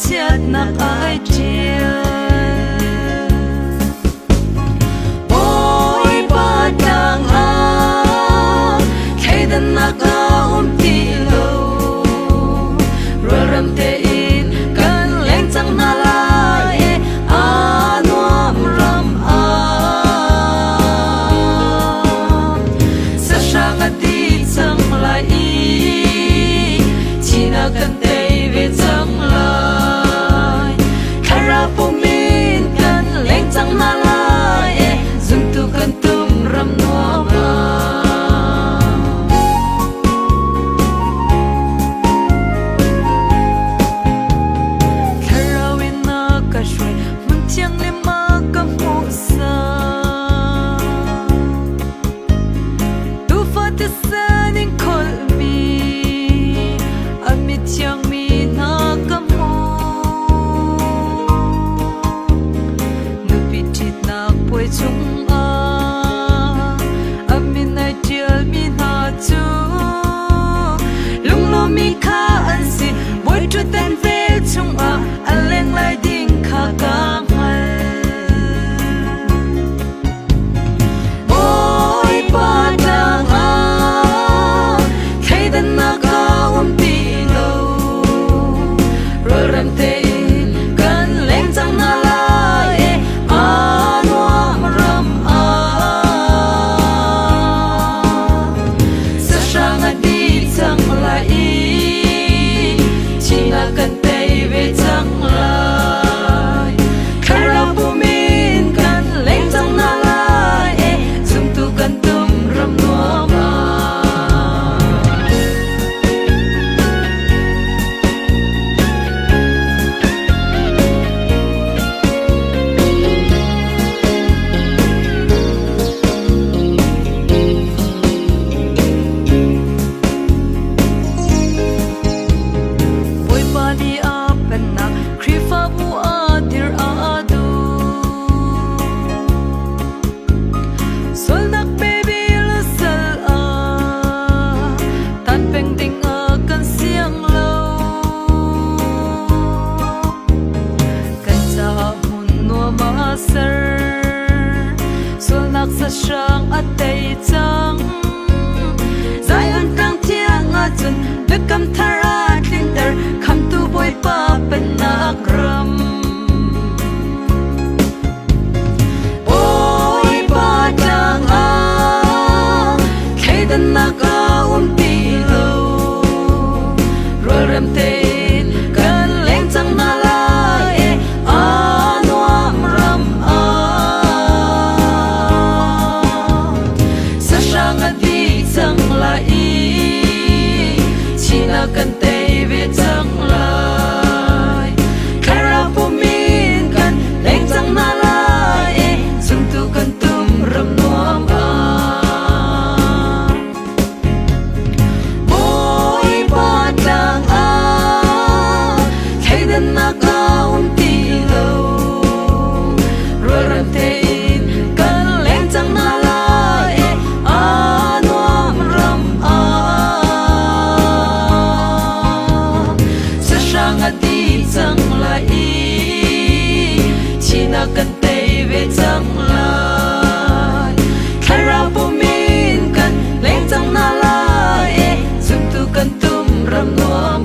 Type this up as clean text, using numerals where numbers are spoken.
chết nạc ai chia ôi ba đang thấy đàn nạc ti lâu rồi rầm te in cần lên chẳng na lại nuam ram sa sang ti chẳng lại chỉ na cần te về chẳng lại khara po min cần lên chẳng na lại dùng tu cần tum ram nuam mi kha an si boy tu ten ve chung an leng lai ding kha ka ngal oi pa dang khai dan na ka ti lo ro ram te kan leng chang na lai nuam ram sa sang di chang lai cần tay về chẳng lại khara bu min cần lên chẳng na lại dùng tu cần tum ram nuam sang at tay chang zai an tang thiang a chun le kam thara tlinter kham tu boy pa pen na gram oi pa dang khai dan na ka ti lo ro ram te kan leng chang na lai nuam ram đi chẳng lại chỉ là cần tay về chẳng lại khara po min cần lên chẳng na lại dùng tu cần tum ram nuam ôi ba đang thấy đàn na cao ti lâu rồi ram te cần lên chẳng na lại đi chẳng lại chỉ là cần tay về chẳng lại khara po min cần lên chẳng na lại dùng tu cần tum ram nuam